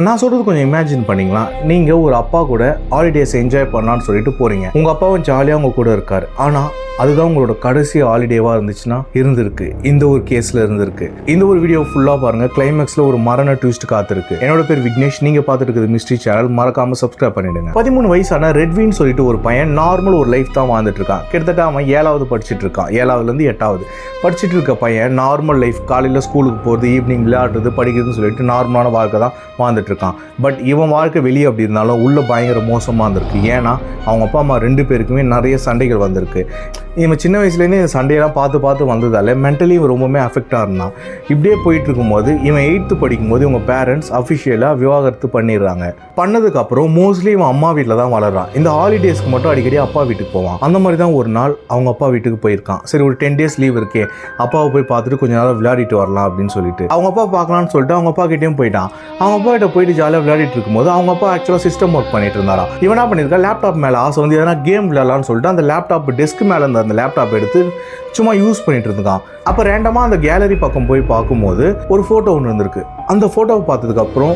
நான் சொல்கிறது கொஞ்சம் இமேஜின் பண்ணிங்களா, நீங்கள் ஒரு அப்பா கூட ஹாலிடேஸ் என்ஜாய் பண்ணலான்னு சொல்லிட்டு போகிறீங்க. உங்கள் அப்பாவும் ஜாலியாக உங்கள் கூட இருக்கார். ஆனால் அதுதான் உங்களோட கடைசி ஹாலிடேவாக இருந்துச்சுன்னா இருந்திருக்கு. இந்த ஒரு கேஸில் இருந்திருக்கு. இந்த ஒரு வீடியோ ஃபுல்லாக பாருங்கள். கிளைமேக்ஸில் ஒரு மரண ட்விஸ்ட் காத்திருக்கு. என்னோட பேர் விக்னேஷ். நீங்கள் பார்த்துட்டு இருக்குது மிஸ்ட்ரி சேனல். மறக்காமல் சப்ஸ்கிரைப் பண்ணிடுங்க. 13 வயசான ரெட்வின்னு சொல்லிட்டு ஒரு பையன் நார்மல் ஒரு லைஃப் தான் வாழ்ந்துட்டு இருக்கான். கிட்டத்தட்ட அவன் 7வது படிச்சுட்டு இருக்கான். 7வதுலேருந்து 8வது படிச்சுட்டு இருக்க பையன் நார்மல் லைஃப், காலையில் ஸ்கூலுக்கு போகிறது, ஈவினிங் விளையாடுறது, படிக்கிறதுன்னு சொல்லிட்டு நார்மலான வாழ்க்கை தான் வாழ்ந்துட்டு இருக்கான். பட் இவன் வாழ்க்கை வெளியே அப்படி இருந்தாலும் உள்ள பயங்கர மோசமாக இருந்திருக்கு. ஏன்னா அவங்க அப்பா அம்மா 2 பேருக்குமே நிறைய சண்டைகள் வந்திருக்கு. இவன் சின்ன வயசுலேருந்து இந்த சண்டையெல்லாம் பார்த்து வந்ததால் மென்டலி இவன் ரொம்பவுமே அஃபெக்டாக இருந்தான். இப்படியே போயிட்டு இருக்கும்போது இவன் 8th படிக்கும்போது இவங்க பேரண்ட்ஸ் அஃபிஷியலாக விவாகரத்து பண்ணிடுறாங்க. பண்ணதுக்கப்புறம் மோஸ்ட்லி இவன் அம்மா வீட்டில் தான் வளர்றான். இந்த ஹாலிடேஸ்க்கு மட்டும் அடிக்கடி அப்பா வீட்டுக்கு போவான். அந்த மாதிரி தான் ஒரு நாள் அவங்க அப்பா வீட்டுக்கு போயிருக்கான். சரி, ஒரு 10 days லீவ் இருக்கே, அப்பாவை போய் பார்த்துட்டு கொஞ்ச நேரம் விளையாடிட்டு வரலாம் அப்படின்னு சொல்லிட்டு அவங்க அப்பா பார்க்கலான்னு சொல்லிட்டு அவங்க அப்பா கிட்டேயும் போயிட்டான். அவங்க அப்பா கிட்ட போயிட்டு ஜாலியாக விளையாடிட்டு இருக்கும்போது அவங்க அப்பா ஆக்சுவலாக சிஸ்டம் ஒர்க் பண்ணிட்டு இருந்தாரா. இவன் என்ன பண்ணியிருக்கா, லேப்டாப் மேலே ஆசை வந்து எதனா கேம் விளையாடலான்னு சொல்லிட்டு அந்த லேப்டாப் டெஸ்க் மேலே இருந்த அந்த லேப்டாப் எடுத்து சும்மா யூஸ் பண்ணிட்டு இருந்தான். அப்போ ரேண்டமாக அந்த கேலரி பக்கம் போய் பார்க்கும்போது ஒரு ஃபோட்டோ ஒன்று இருந்திருக்கு. அந்த ஃபோட்டோவை பார்த்ததுக்கப்புறம்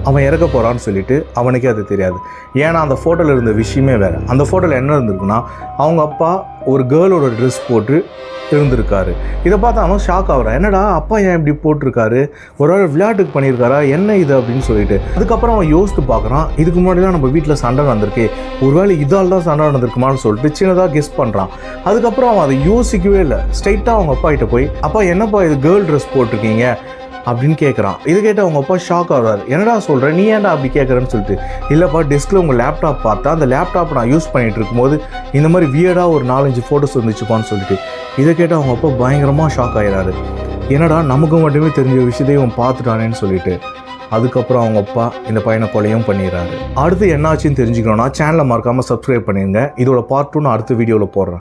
அவன் இறக்க போகிறான்னு சொல்லிட்டு அவனுக்கே அது தெரியாது. ஏன்னா அந்த ஃபோட்டோவில் இருந்த விஷயமே வேறு. அந்த ஃபோட்டோவில் என்ன இருந்திருக்குன்னா, அவங்க அப்பா ஒரு கேர்ளோட ட்ரெஸ் போட்டு இருந்திருக்காரு. இதை பார்த்து அவன் ஷாக் ஆகிறான். என்னடா அப்பா ஏன் இப்படி போட்டிருக்காரு, ஒரு வேளை விளையாட்டுக்கு பண்ணியிருக்காரா, என்ன இது அப்படின்னு சொல்லிட்டு அதுக்கப்புறம் அவன் யோசித்து பார்க்குறான். இதுக்கு முன்னாடி தான் நம்ம வீட்டில் சண்டை நடந்திருக்கு, ஒருவேளை இதால் தான் சண்டை நடந்திருக்குமான்னு சொல்லிட்டு சின்னதாக கெஸ் பண்ணுறான். அதுக்கப்புறம் அவன் அதை யோசிக்கவே இல்லை. ஸ்ட்ரைட்டாக அவங்க அப்பா கிட்ட போய், அப்பா என்னப்பா இது கேர்ள் ட்ரெஸ் போட்டிருக்கீங்க அப்படின்னு கேட்குறான். இது கேட்டு அவங்க அப்பா ஷாக் ஆகிறாரு. என்னடா சொல்கிறேன், நீ ஏன்டா அப்படி கேட்குறேன்னு சொல்லிட்டு. இல்லைப்பா, டெஸ்கில் உங்கள் லேப்டாப் பார்த்தா அந்த லேப்டாப் நான் யூஸ் பண்ணிகிட்டு இருக்கும்போது இந்த மாதிரி வியர்டாக ஒரு 4-5 ஃபோட்டோஸ் வந்துச்சுப்பான்னு சொல்லிட்டு. இதை கேட்டு அவங்க அப்பா பயங்கரமாக ஷாக் ஆகிறாரு. என்னடா நமக்கு மட்டுமே தெரிஞ்ச விஷயத்தையும் அவன் பார்த்துட்டானேன்னு சொல்லிட்டு. அதுக்கப்புறம் அவங்க அப்பா இந்த பையனை கொலையும் பண்ணிடுறாரு. அடுத்து என்னாச்சுன்னு தெரிஞ்சுக்கணும்னா சேனலை மறக்காமல் சப்ஸ்கிரைப் பண்ணிடுங்க. இதோட பார்ட் 2 நான் அடுத்த வீடியோவில் போடுறேன்.